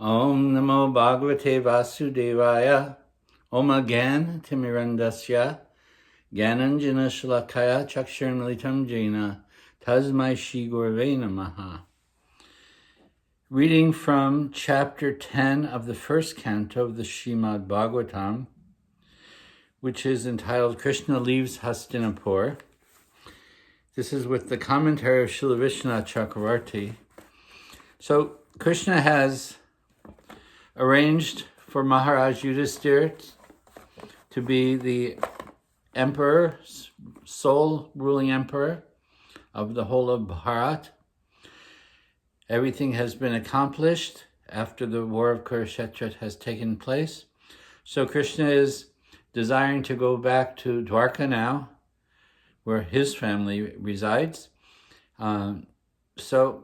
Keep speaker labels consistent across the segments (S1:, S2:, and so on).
S1: Om Namo Bhagavate Vasudevaya. Om Again Timirandasya. Gyananjana Shalakaya Chakshurmilitam Jena. Tasmai Shri Gurave Namaha. Reading from chapter 10 of the first canto of the Srimad Bhagavatam, which is entitled Krishna Leaves Hastinapur. This is with the commentary of Srila Visvanatha Cakravarti. So Krishna has arranged for Maharaj Yudhisthira to be the emperor, sole ruling emperor of the whole of Bharat. Everything has been accomplished after the war of Kurukshetra has taken place. So Krishna is desiring to go back to Dwarka now, where his family resides. So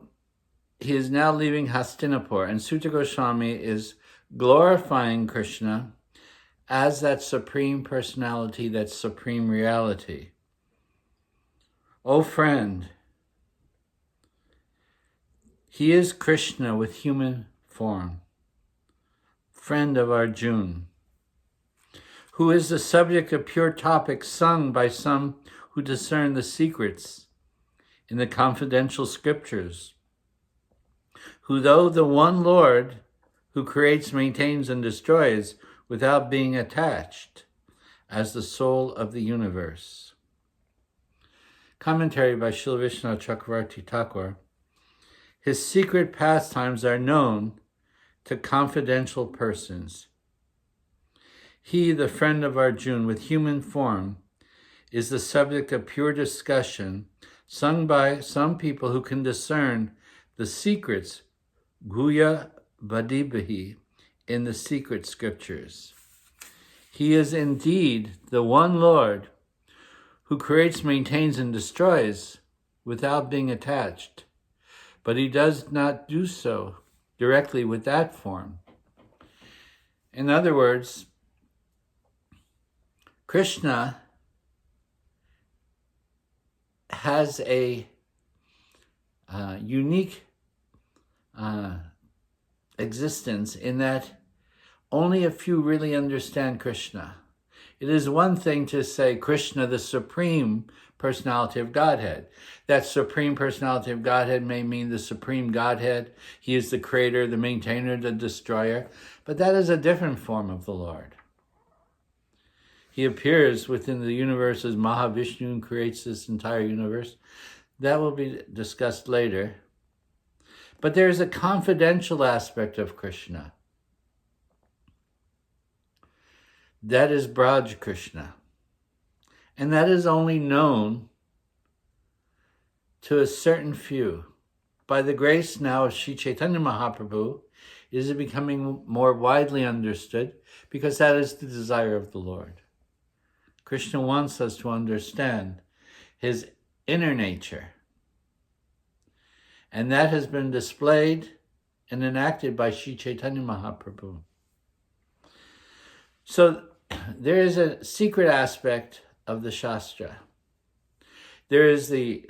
S1: he is now leaving Hastinapur, and Sutta Goswami is glorifying Krishna as that supreme personality, that supreme reality. O friend, he is Krishna with human form, friend of Arjuna, who is the subject of pure topics sung by some who discern the secrets in the confidential scriptures, who though the one Lord who creates, maintains, and destroys without being attached as the soul of the universe. Commentary by Srila Visvanatha Cakravarti Thakur. His secret pastimes are known to confidential persons. He, the friend of Arjuna with human form, is the subject of pure discussion sung by some people who can discern the secrets, Guhya Vadibahi, in the secret scriptures. He is indeed the one Lord who creates, maintains, and destroys without being attached, but he does not do so directly with that form. In other words, Krishna has a unique existence in that only a few really understand Krishna. It is one thing to say Krishna, the supreme personality of Godhead. That supreme personality of Godhead may mean the supreme Godhead. He is the creator, the maintainer, the destroyer. But that is a different form of the Lord. He appears within the universe as Mahavishnu and creates this entire universe. That will be discussed later. But there is a confidential aspect of Krishna. That is Braj Krishna. And that is only known to a certain few. By the grace now of Sri Chaitanya Mahaprabhu, it is becoming more widely understood because that is the desire of the Lord. Krishna wants us to understand his inner nature. And that has been displayed and enacted by Sri Chaitanya Mahaprabhu. So there is a secret aspect of the Shastra. There is the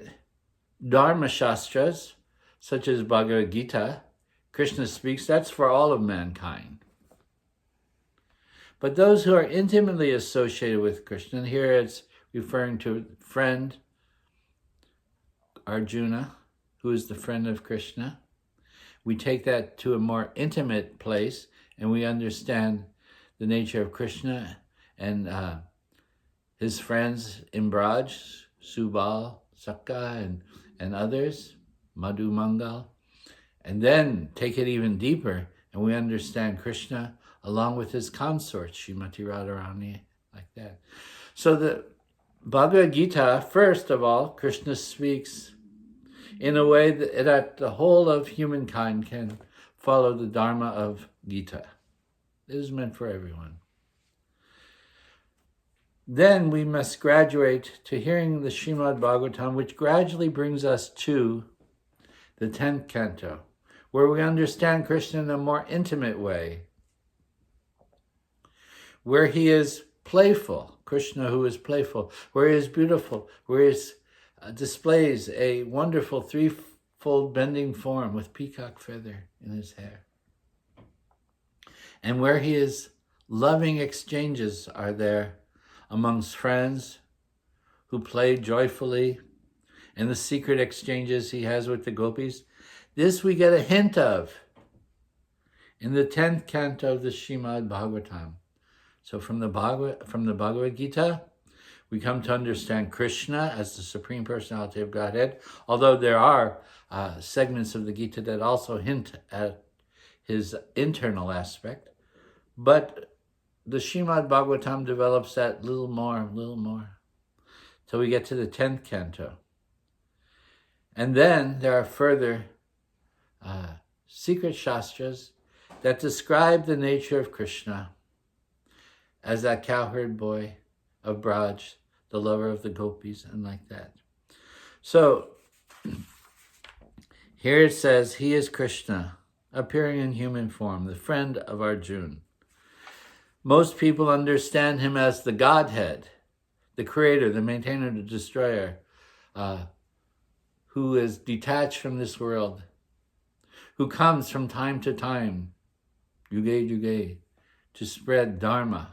S1: Dharma Shastras, such as Bhagavad Gita. Krishna speaks, that's for all of mankind. But those who are intimately associated with Krishna, and here it's referring to friend Arjuna, who is the friend of Krishna. We take that to a more intimate place and we understand the nature of Krishna and his friends in Braj, Subal, Sakka, and others, Madhu Mangal. And then take it even deeper and we understand Krishna along with his consort, Srimati Radharani, like that. So the Bhagavad Gita, first of all, Krishna speaks in a way that the whole of humankind can follow the Dharma of Gita. It is meant for everyone. Then we must graduate to hearing the Srimad Bhagavatam, which gradually brings us to the 10th canto, where we understand Krishna in a more intimate way, where he is playful, Krishna who is playful, where he is beautiful, where he displays a wonderful threefold bending form with peacock feather in his hair. And where he is, loving exchanges are there amongst friends who play joyfully, and the secret exchanges he has with the gopis. This we get a hint of in the 10th canto of the Srimad Bhagavatam. So from the Bhagavad Gita, we come to understand Krishna as the Supreme Personality of Godhead, although there are segments of the Gita that also hint at his internal aspect. But the Srimad Bhagavatam develops that little more, till we get to the 10th canto. And then there are further secret shastras that describe the nature of Krishna as that cowherd boy of Braj, the lover of the gopis, and like that. So here it says, he is Krishna, appearing in human form, the friend of Arjuna. Most people understand him as the Godhead, the creator, the maintainer, the destroyer, who is detached from this world, who comes from time to time, yuge, to spread Dharma.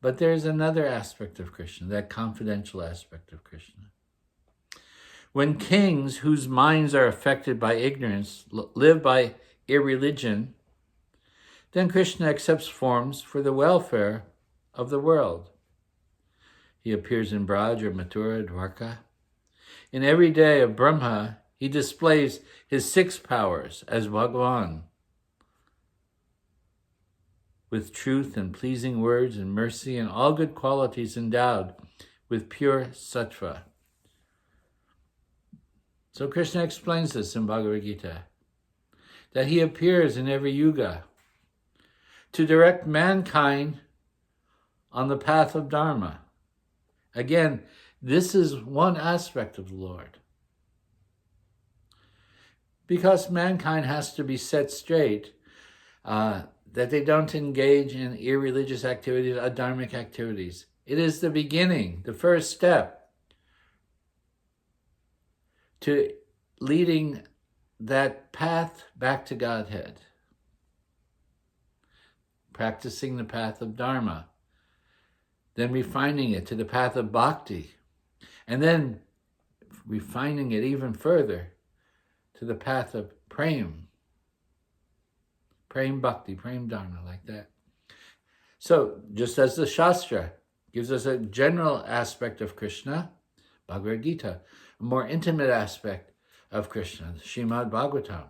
S1: But there's another aspect of Krishna, that confidential aspect of Krishna. When kings whose minds are affected by ignorance live by irreligion, then Krishna accepts forms for the welfare of the world. He appears in Braj or Mathura, Dwarka. In every day of Brahma, he displays his 6 powers as Bhagavan, with truth and pleasing words and mercy and all good qualities endowed with pure sattva. So Krishna explains this in Bhagavad Gita, that he appears in every yuga to direct mankind on the path of Dharma. Again, this is one aspect of the Lord. Because mankind has to be set straight, that they don't engage in irreligious activities, adharmic activities. It is the beginning, the first step to leading that path back to Godhead. Practicing the path of Dharma, then refining it to the path of Bhakti, and then refining it even further to the path of Prem. Prem Bhakti, Prem Dharma, like that. So, just as the Shastra gives us a general aspect of Krishna, Bhagavad Gita, a more intimate aspect of Krishna, the Srimad Bhagavatam.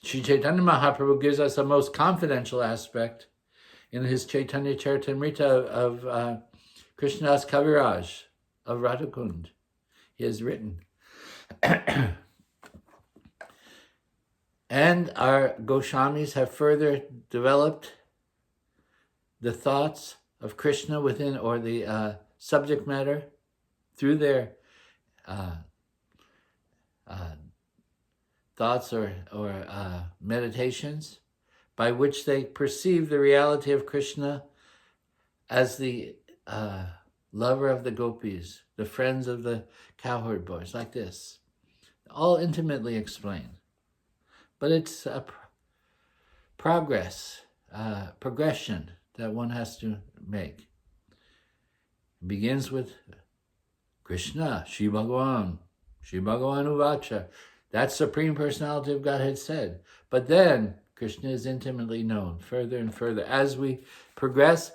S1: Sri Chaitanya Mahaprabhu gives us a most confidential aspect in his Chaitanya Charitamrita of Krishnadas Kaviraj of Radhakund. He has written. And our Goswamis have further developed the thoughts of Krishna within, or the subject matter, through their thoughts or meditations, by which they perceive the reality of Krishna as the lover of the gopis, the friends of the cowherd boys, like this. All intimately explained. But it's a progression that one has to make. It begins with Krishna, Shri Bhagavan Uvacha. That Supreme Personality of Godhead said. But then Krishna is intimately known further and further as we progress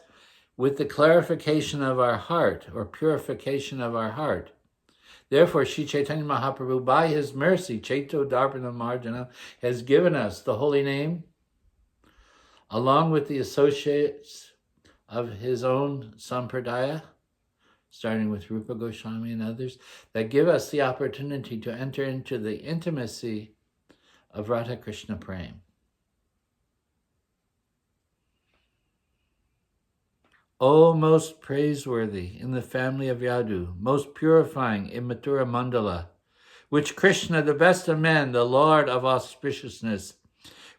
S1: with the clarification of our heart, or purification of our heart. Therefore, Sri Chaitanya Mahaprabhu, by his mercy, Chaito Darpana Marjana, has given us the holy name, along with the associates of his own Sampradaya, starting with Rupa Goswami and others, that give us the opportunity to enter into the intimacy of Radha Krishna Prem. O most praiseworthy in the family of Yadu, most purifying in Mathura Mandala, which Krishna, the best of men, the Lord of auspiciousness,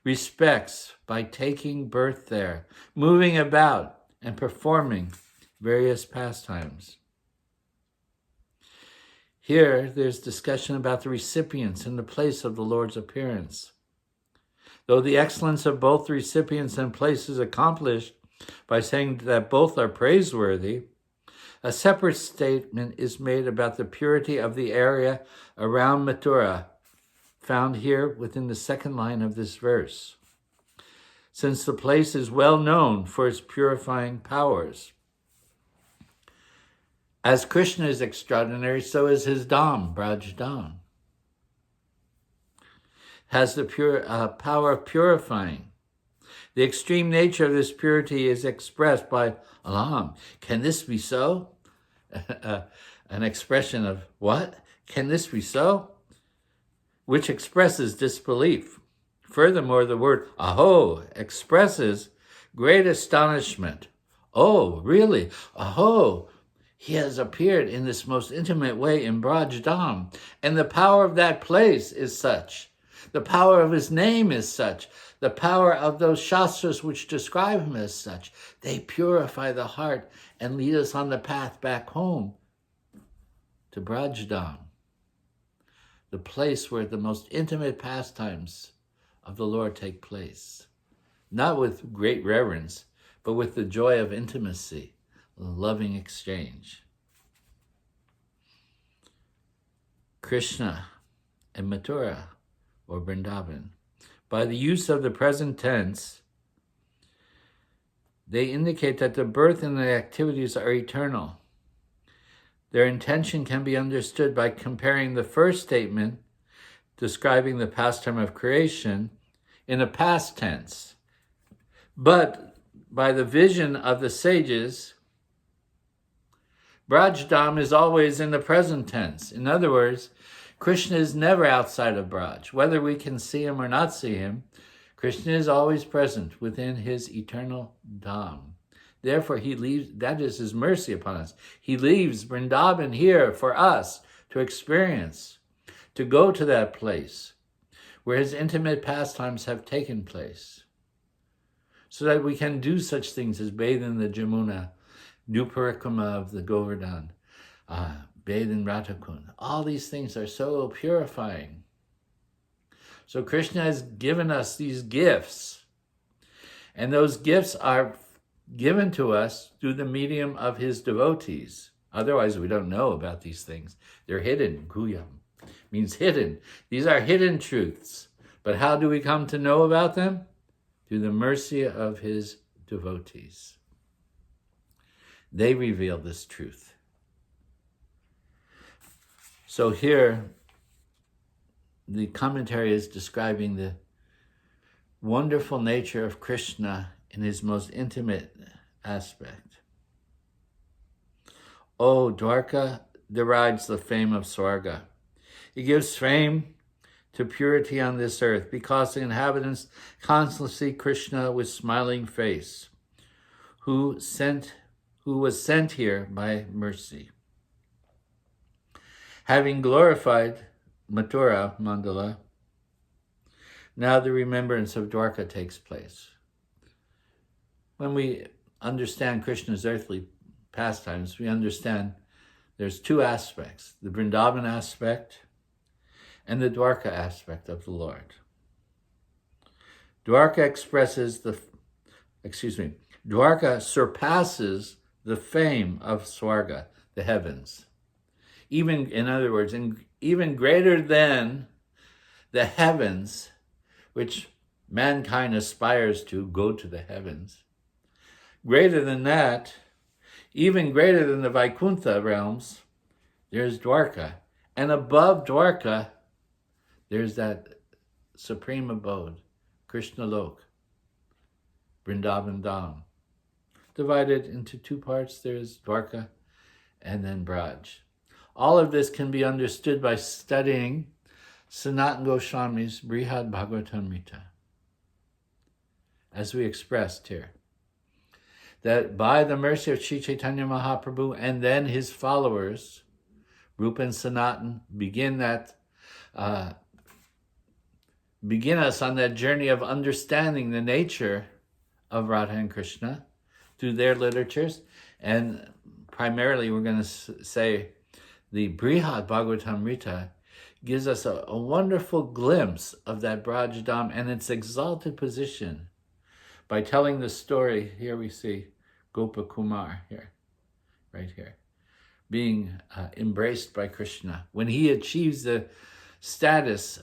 S1: respects by taking birth there, moving about and performing various pastimes. Here, there's discussion about the recipients and the place of the Lord's appearance. Though the excellence of both recipients and place is accomplished by saying that both are praiseworthy, a separate statement is made about the purity of the area around Mathura, found here within the second line of this verse. Since the place is well known for its purifying powers. As Krishna is extraordinary, so is his Dham, Braj Dham. Has the power of purifying. The extreme nature of this purity is expressed by Alam. Can this be so? An expression of what? Can this be so? Which expresses disbelief. Furthermore, the word aho expresses great astonishment. Oh, really? Aho, he has appeared in this most intimate way in Braj Dham, and the power of that place is such. The power of his name is such. The power of those shastras which describe him as such. They purify the heart and lead us on the path back home to Braj Dham, the place where the most intimate pastimes of the Lord take place. Not with great reverence, but with the joy of intimacy, loving exchange. Krishna and Mathura, or Vrindavan. By the use of the present tense, they indicate that the birth and the activities are eternal. Their intention can be understood by comparing the first statement, describing the pastime of creation, in a past tense. But by the vision of the sages, Braj Dham is always in the present tense. In other words, Krishna is never outside of Braj. Whether we can see him or not see him, Krishna is always present within his eternal Dham. Therefore, he leaves, that is his mercy upon us. He leaves Vrindavan here for us to experience, to go to that place where his intimate pastimes have taken place, so that we can do such things as bathe in the Jamuna, do parikrama of the Govardhan, bathe in Radhakund. All these things are so purifying. So Krishna has given us these gifts, and those gifts are given to us through the medium of his devotees. Otherwise, we don't know about these things. They're hidden. Guyam means hidden. These are hidden truths. But how do we come to know about them? Through the mercy of his devotees. They reveal this truth. So here, the commentary is describing the wonderful nature of Krishna in his most intimate aspect. Oh, Dwarka derides the fame of Swarga. It gives fame to purity on this earth because the inhabitants constantly see Krishna with smiling face, who was sent here by mercy. Having glorified Mathura Mandala, now the remembrance of Dwarka takes place. When we understand Krishna's earthly pastimes, we understand there's two aspects, the Vrindavan aspect and the Dwarka aspect of the Lord. Dwarka surpasses the fame of Swarga, the heavens. Even, in other words, even greater than the heavens, which mankind aspires to go to the heavens. Greater than that, even greater than the Vaikuntha realms, there's Dwarka. And above Dwarka, there's that supreme abode, Krishna Lok, Vrindavan Dham. Divided into two parts, there's Dwarka and then Braj. All of this can be understood by studying Sanatana Goswami's Srimad Bhagavatam 1.10.24-36, as we expressed here. That by the mercy of Sri Chaitanya Mahaprabhu and then his followers, Rupa and Sanatan, begin us on that journey of understanding the nature of Radha and Krishna through their literatures. And primarily we're going to say the Brihad Bhagavatam 1.10.24 gives us a wonderful glimpse of that Braj Dham and its exalted position by telling the story. Here we see Gopa Kumar here, right here, being embraced by Krishna. When he achieves the status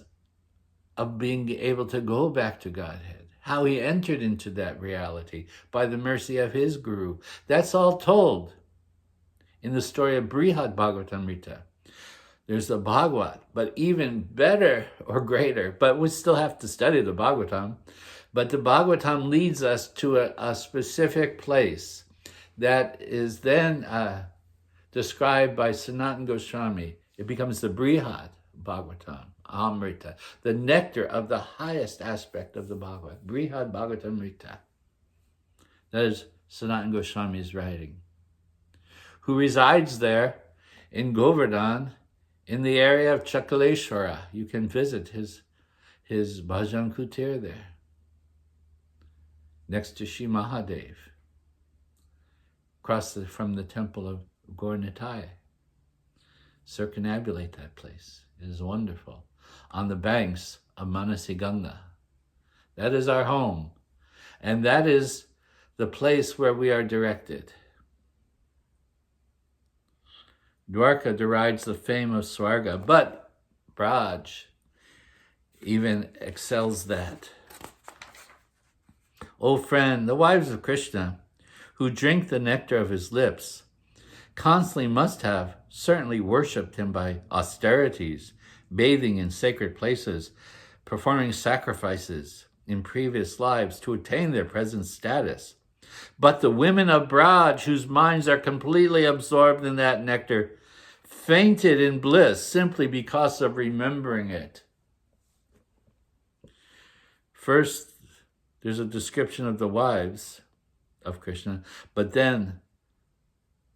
S1: of being able to go back to Godhead, how he entered into that reality by the mercy of his guru. That's all told in the story of Srimad Bhagavatam Amrta. There's the Bhagavat, but even better or greater, but we still have to study the Bhagavatam. But the Bhagavatam leads us to a specific place that is then described by Sanatana Goswami. It becomes the Brihad Bhagavatam Amrita, the nectar of the highest aspect of the Bhagavat, Brihad Bhagavatam Amrita. That is Sanatana Goswami's writing, who resides there in Govardhan, in the area of Chakaleshwara. You can visit his Bhajan Kutir there, next to Shri Mahadev, across from the temple of Gaur-Nitai. Circumambulate that place. It is wonderful. On the banks of Manasi Ganga. That is our home. And that is the place where we are directed. Dwarka derides the fame of Swarga, but Braj even excels that. O friend, the wives of Krishna, who drink the nectar of his lips, constantly must have certainly worshipped him by austerities, bathing in sacred places, performing sacrifices in previous lives to attain their present status. But the women of Braj, whose minds are completely absorbed in that nectar, fainted in bliss simply because of remembering it. First, there's a description of the wives of Krishna, but then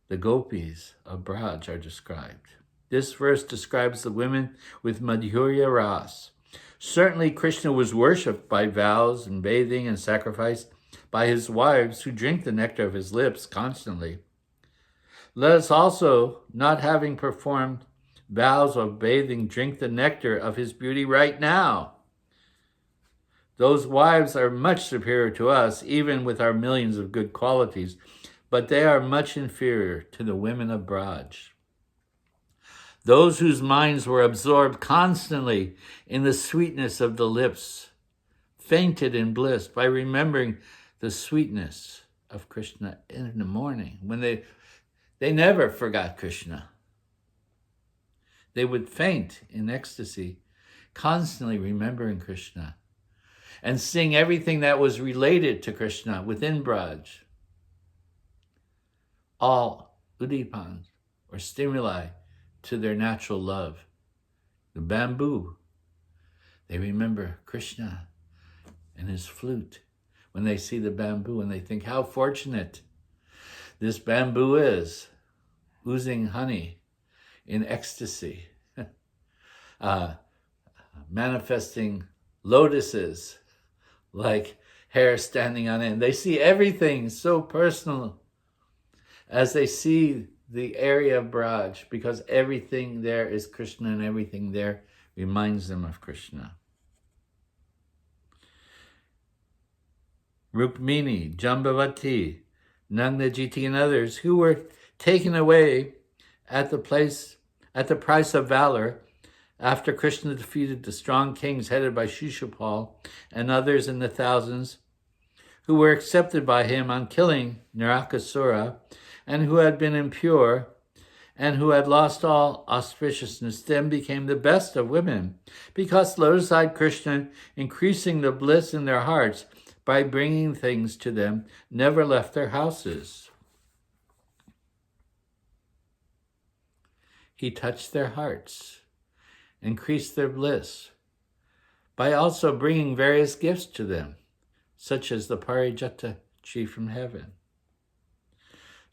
S1: the gopis of Braj are described. This verse describes the women with Madhurya Ras. Certainly Krishna was worshipped by vows and bathing and sacrifice by his wives who drink the nectar of his lips constantly. Let us also, not having performed vows of bathing, drink the nectar of his beauty right now. Those wives are much superior to us, even with our millions of good qualities, but they are much inferior to the women of Braj. Those whose minds were absorbed constantly in the sweetness of the lips fainted in bliss by remembering the sweetness of Krishna in the morning. When they never forgot Krishna. They would faint in ecstasy, constantly remembering Krishna and seeing everything that was related to Krishna within Braj. All udipans, or stimuli, to their natural love. The bamboo, they remember Krishna and his flute. When they see the bamboo and they think how fortunate this bamboo is, oozing honey in ecstasy, manifesting lotuses like hair standing on end. They see everything so personal as they see the area of Braj, because everything there is Krishna and everything there reminds them of Krishna. Rukmini, Jambavati, Nandajiti, and others who were taken away at the price of valor after Krishna defeated the strong kings headed by Shishupal and others in the thousands, who were accepted by him on killing Narakasura, and who had been impure and who had lost all auspiciousness, then became the best of women, because lotus-eyed Krishna, increasing the bliss in their hearts by bringing things to them, never left their houses. He touched their hearts, increased their bliss, by also bringing various gifts to them, such as the Parijata tree from heaven.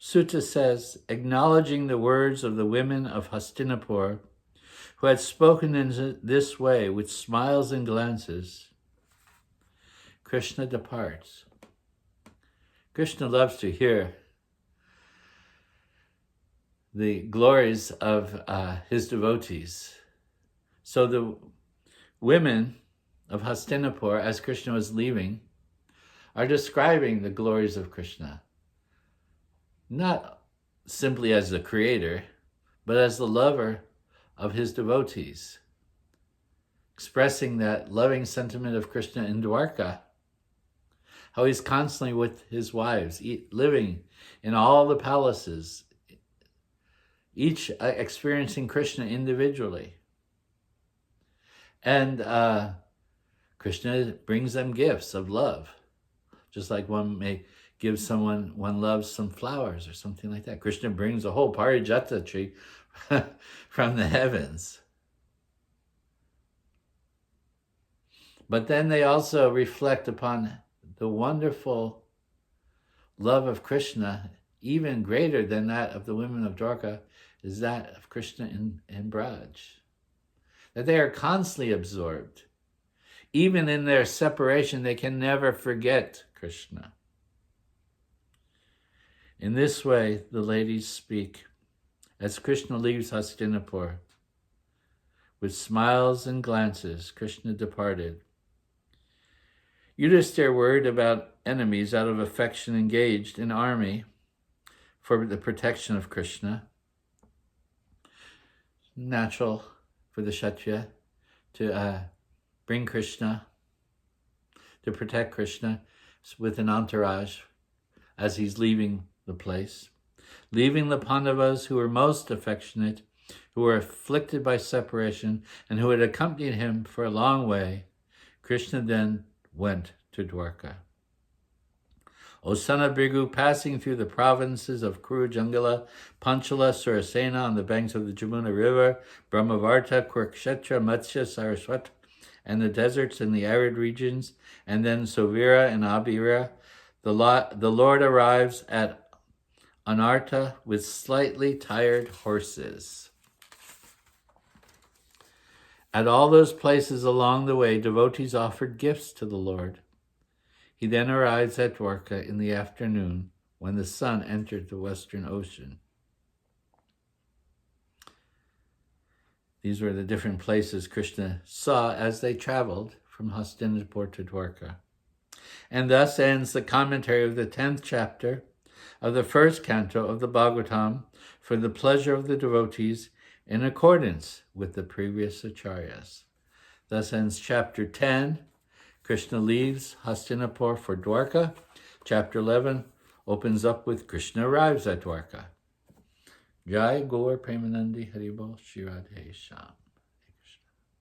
S1: Sutta says, acknowledging the words of the women of Hastinapur, who had spoken in this way with smiles and glances, Krishna departs. Krishna loves to hear the glories of his devotees. So the women of Hastinapur, as Krishna was leaving, are describing the glories of Krishna, not simply as the creator, but as the lover of his devotees, expressing that loving sentiment of Krishna in Dwarka, how he's constantly with his wives, living in all the palaces, each experiencing Krishna individually. And Krishna brings them gifts of love, just like one may give someone one loves some flowers or something like that. Krishna brings a whole parijata tree from the heavens. But then they also reflect upon the wonderful love of Krishna, even greater than that of the women of Dwarka, is that of Krishna in Braj. That they are constantly absorbed. Even in their separation, they can never forget Krishna. In this way, the ladies speak as Krishna leaves Hastinapur. With smiles and glances, Krishna departed. Yudhishthira, worried about enemies, out of affection engaged in army for the protection of Krishna. Natural for the Kshatriya to bring Krishna, to protect Krishna with an entourage as he's leaving the place. Leaving the Pandavas, who were most affectionate, who were afflicted by separation, and who had accompanied him for a long way, Krishna then went to Dwarka. O son of Bhrigu, passing through the provinces of Kuru, Jangala, Panchala, Surasena, on the banks of the Jamuna River, Brahmavarta, Kurukshetra, Matsya, Saraswat, and the deserts and the arid regions, and then Sovira and Abhira, the Lord arrives at Anarta with slightly tired horses. At all those places along the way, devotees offered gifts to the Lord. He then arrives at Dwarka in the afternoon when the sun entered the western ocean. These were the different places Krishna saw as they traveled from Hastinapur to Dwarka. And thus ends the commentary of the 10th chapter of the first canto of the Bhagavatam for the pleasure of the devotees in accordance with the previous acharyas. Thus ends chapter 10. Krishna leaves Hastinapur for Dwarka. Chapter 11 opens up with Krishna arrives at Dwarka. Jai Gaur Premanandi Haribol Shri Radhe Shyam.